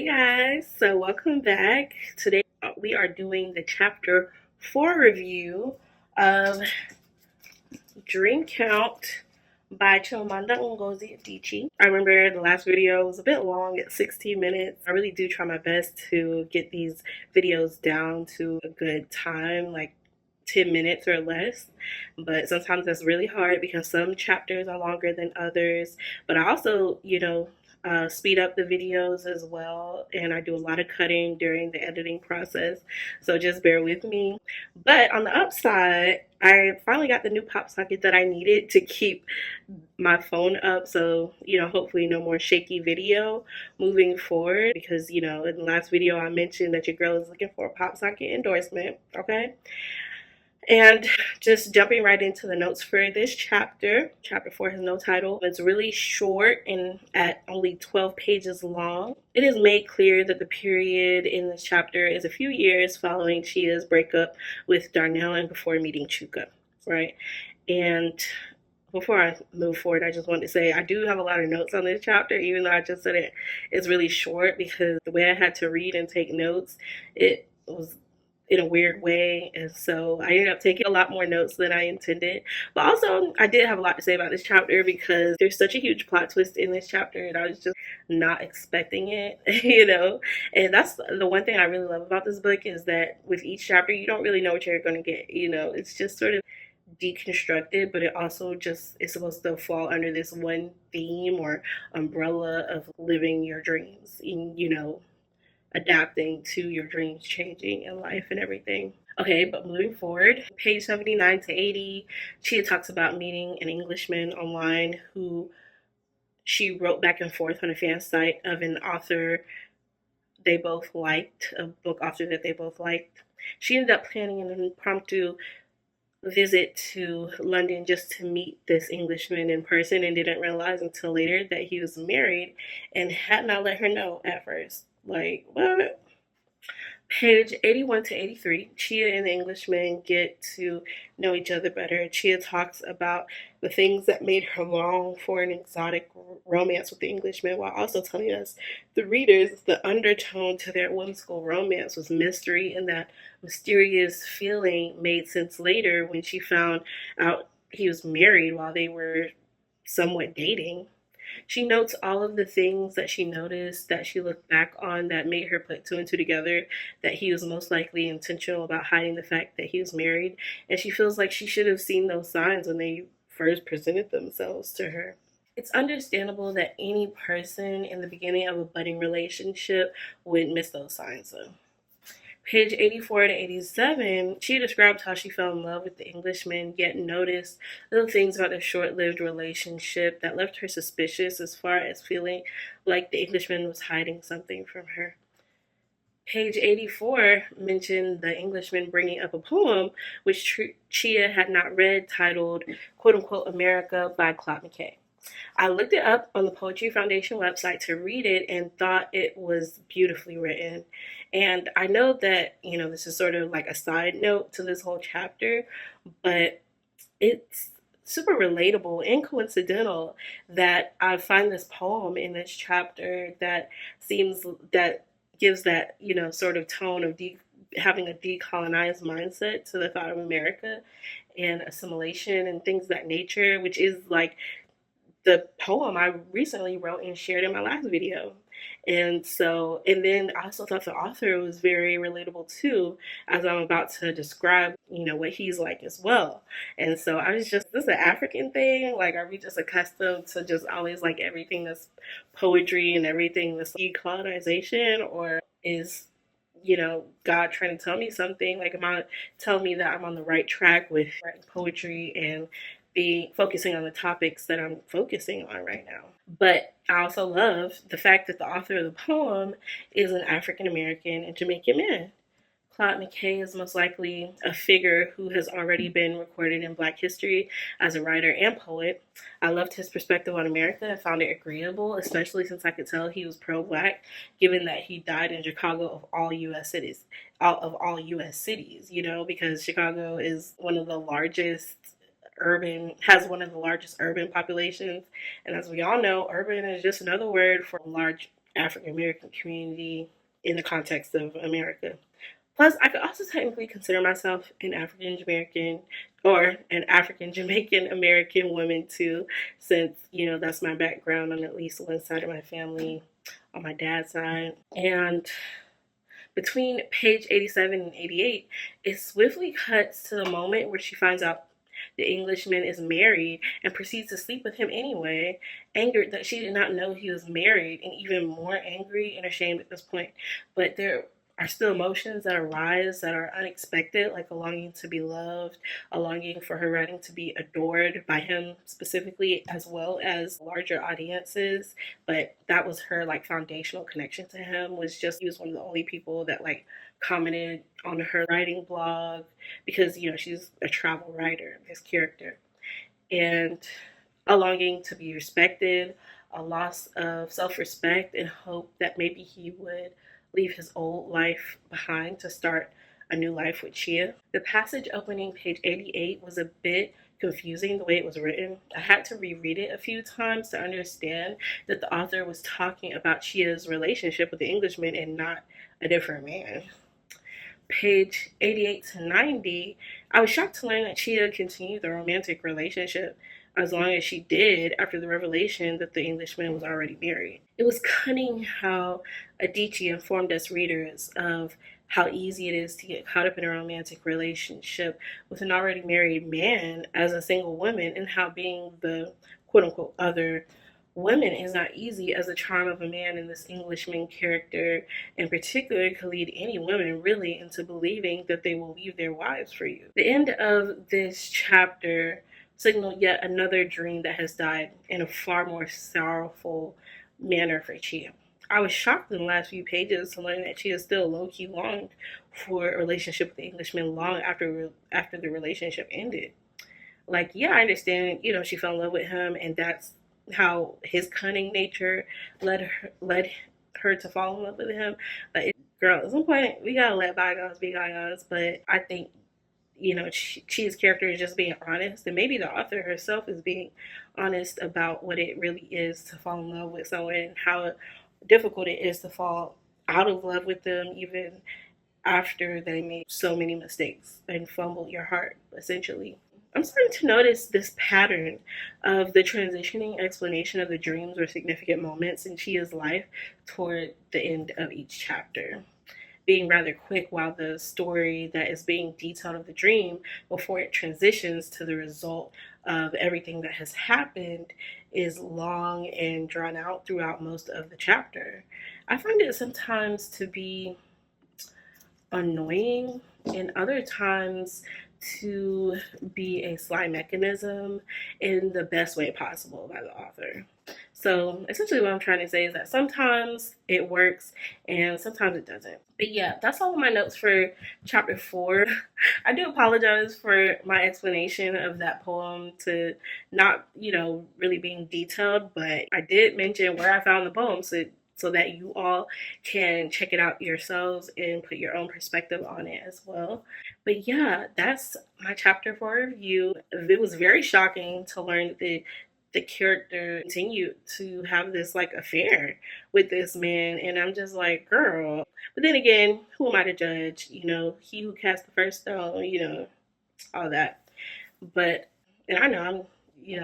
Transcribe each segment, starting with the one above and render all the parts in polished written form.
guys, so welcome back. Today we are doing the chapter 4 review of Dream Count by Chimamanda Ngozi Adichie. I remember the last video was a bit long at 16 minutes. I really do try my best to get these videos down to a good time, like 10 minutes or less, but sometimes that's really hard because some chapters are longer than others. But I also, speed up the videos as well, and I do a lot of cutting during the editing process, so just bear with me. But on the upside, I finally got the new pop socket that I needed to keep my phone up, so hopefully no more shaky video moving forward, because in the last video I mentioned that your girl is looking for a pop socket endorsement. Okay, and just jumping right into the notes for this chapter. Chapter 4 has no title. It's really short and at only 12 pages long. It is made clear that the period in this chapter is a few years following Chia's breakup with Darnell and before meeting Chuka, right? And before I move forward, I just wanted to say I do have a lot of notes on this chapter, even though I just said it's really short, because the way I had to read and take notes, it was in a weird way, and so I ended up taking a lot more notes than I intended. But also, I did have a lot to say about this chapter because there's such a huge plot twist in this chapter, and I was just not expecting it, And that's the one thing I really love about this book, is that with each chapter, you don't really know what you're going to get. It's just sort of deconstructed, but it also just is supposed to fall under this one theme or umbrella of living your dreams, adapting to your dreams changing in life and everything. Okay, but moving forward, page 79 to 80, Chia talks about meeting an Englishman online who she wrote back and forth on a fan site of an author they both liked, a book author that they both liked. She ended up planning an impromptu visit to London just to meet this Englishman in person, and didn't realize until later that he was married and had not let her know at first. Like, what? Page 81 to 83, Chia and the Englishman get to know each other better. Chia talks about the things that made her long for an exotic romance with the Englishman, while also telling us, the readers, the undertone to their whimsical romance was mystery, and that mysterious feeling made sense later when she found out he was married while they were somewhat dating. She notes all of the things that she noticed, that she looked back on, that made her put two and two together, that he was most likely intentional about hiding the fact that he was married, and she feels like she should have seen those signs when they first presented themselves to her. It's understandable that any person in the beginning of a budding relationship would miss those signs, though. Page 84 to 87, she described how she fell in love with the Englishman, yet noticed little things about their short lived relationship that left her suspicious, as far as feeling like the Englishman was hiding something from her. Page 84 mentioned the Englishman bringing up a poem which Chia had not read, titled, quote unquote, America by Claude McKay. I looked it up on the Poetry Foundation website to read it and thought it was beautifully written. And I know that, this is sort of like a side note to this whole chapter, but it's super relatable and coincidental that I find this poem in this chapter that gives that, sort of tone of having a decolonized mindset to the thought of America and assimilation and things of that nature, which is like the poem I recently wrote and shared in my last video. And then I also thought the author was very relatable too, as I'm about to describe, what he's like as well. And so I was just, this is an African thing. Like, are we just accustomed to just always like everything that's poetry and everything that's decolonization, or is, God trying to tell me something? Like, am I telling me that I'm on the right track with writing poetry and be focusing on the topics that I'm focusing on right now? But I also love the fact that the author of the poem is an African American and Jamaican man. Claude McKay is most likely a figure who has already been recorded in Black history as a writer and poet. I loved his perspective on America and found it agreeable, especially since I could tell he was pro-Black, given that he died in Chicago of all U.S. cities, because Chicago is has one of the largest urban populations. And as we all know, urban is just another word for large African American community in the context of America. Plus, I could also technically consider myself an African Jamaican or an African Jamaican American woman too, since, that's my background on at least one side of my family, on my dad's side. And between page 87 and 88, it swiftly cuts to the moment where she finds out the Englishman is married and proceeds to sleep with him anyway, angered that she did not know he was married, and even more angry and ashamed at this point. But there are still emotions that arise that are unexpected, like a longing to be loved, a longing for her writing to be adored by him specifically, as well as larger audiences. But that was her like foundational connection to him, was just he was one of the only people that like commented on her writing blog, because she's a travel writer, this character. And a longing to be respected, a loss of self-respect, and hope that maybe he would leave his old life behind to start a new life with Chia. The passage opening page 88 was a bit confusing the way it was written. I had to reread it a few times to understand that the author was talking about Chia's relationship with the Englishman and not a different man. Page 88 to 90, I was shocked to learn that Chia continued the romantic relationship as long as she did after the revelation that the Englishman was already married. It was cunning how Adichie informed us readers of how easy it is to get caught up in a romantic relationship with an already married man as a single woman, and how being the quote-unquote other women is not easy, as the charm of a man in this Englishman character in particular could lead any women really into believing that they will leave their wives for you. The end of this chapter signaled yet another dream that has died in a far more sorrowful manner for Chia. I was shocked in the last few pages to learn that Chia still low-key longed for a relationship with the Englishman long after the relationship ended. Like, yeah, I understand, she fell in love with him, and that's how his cunning nature led her to fall in love with him. But girl, at some point we gotta let bygones be bygones. But I think Chia's character is just being honest, and maybe the author herself is being honest about what it really is to fall in love with someone, and how difficult it is to fall out of love with them even after they made so many mistakes and fumbled your heart, essentially. I'm starting to notice this pattern of the transitioning explanation of the dreams or significant moments in Chia's life toward the end of each chapter, being rather quick, while the story that is being detailed of the dream before it transitions to the result of everything that has happened is long and drawn out throughout most of the chapter. I find it sometimes to be annoying, and other times to be a sly mechanism in the best way possible by the author. So essentially what I'm trying to say is that sometimes it works and sometimes it doesn't. But yeah, that's all of my notes for chapter 4. I do apologize for my explanation of that poem to not, really being detailed, but I did mention where I found the poem, so that you all can check it out yourselves and put your own perspective on it as well. But yeah, that's my chapter 4 review. It was very shocking to learn that the character continued to have this like affair with this man, and I'm just like, girl. But then again, who am I to judge? He who cast the first stone, all that. But, and I know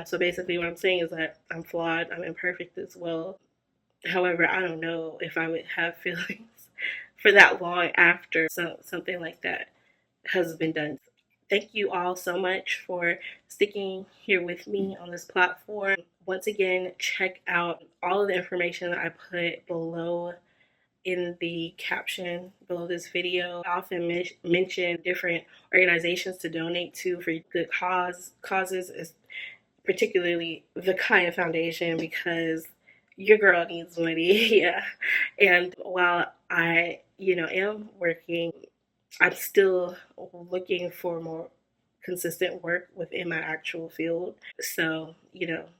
so basically what I'm saying is that I'm flawed, I'm imperfect as well. However, I don't know if I would have feelings for that long after something like that has been done. Thank you all so much for sticking here with me on this platform. Once again, check out all of the information that I put below in the caption below this video. I often mention different organizations to donate to for good causes, particularly the Kaiyah Foundation, because your girl needs money. Yeah. And while I, am working, I'm still looking for more consistent work within my actual field. So,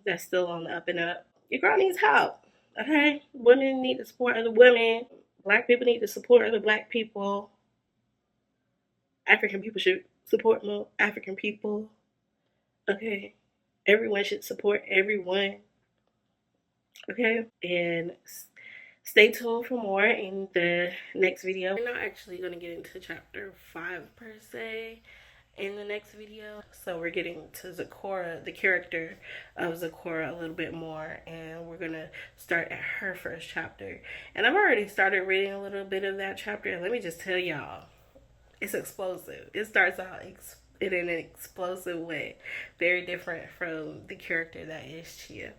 that's still on the up and up. Your girl needs help. Okay? Women need to support other women. Black people need to support other Black people. African people should support more African people. Okay? Everyone should support everyone. Okay? And Stay tuned for more in the next video. We're not actually going to get into chapter 5 per se in the next video. So we're getting to Zipporah, the character of Zipporah, a little bit more, and we're gonna start at her first chapter. And I've already started reading a little bit of that chapter, and let me just tell y'all, it's explosive. It starts out in an explosive way, very different from the character that is Chia.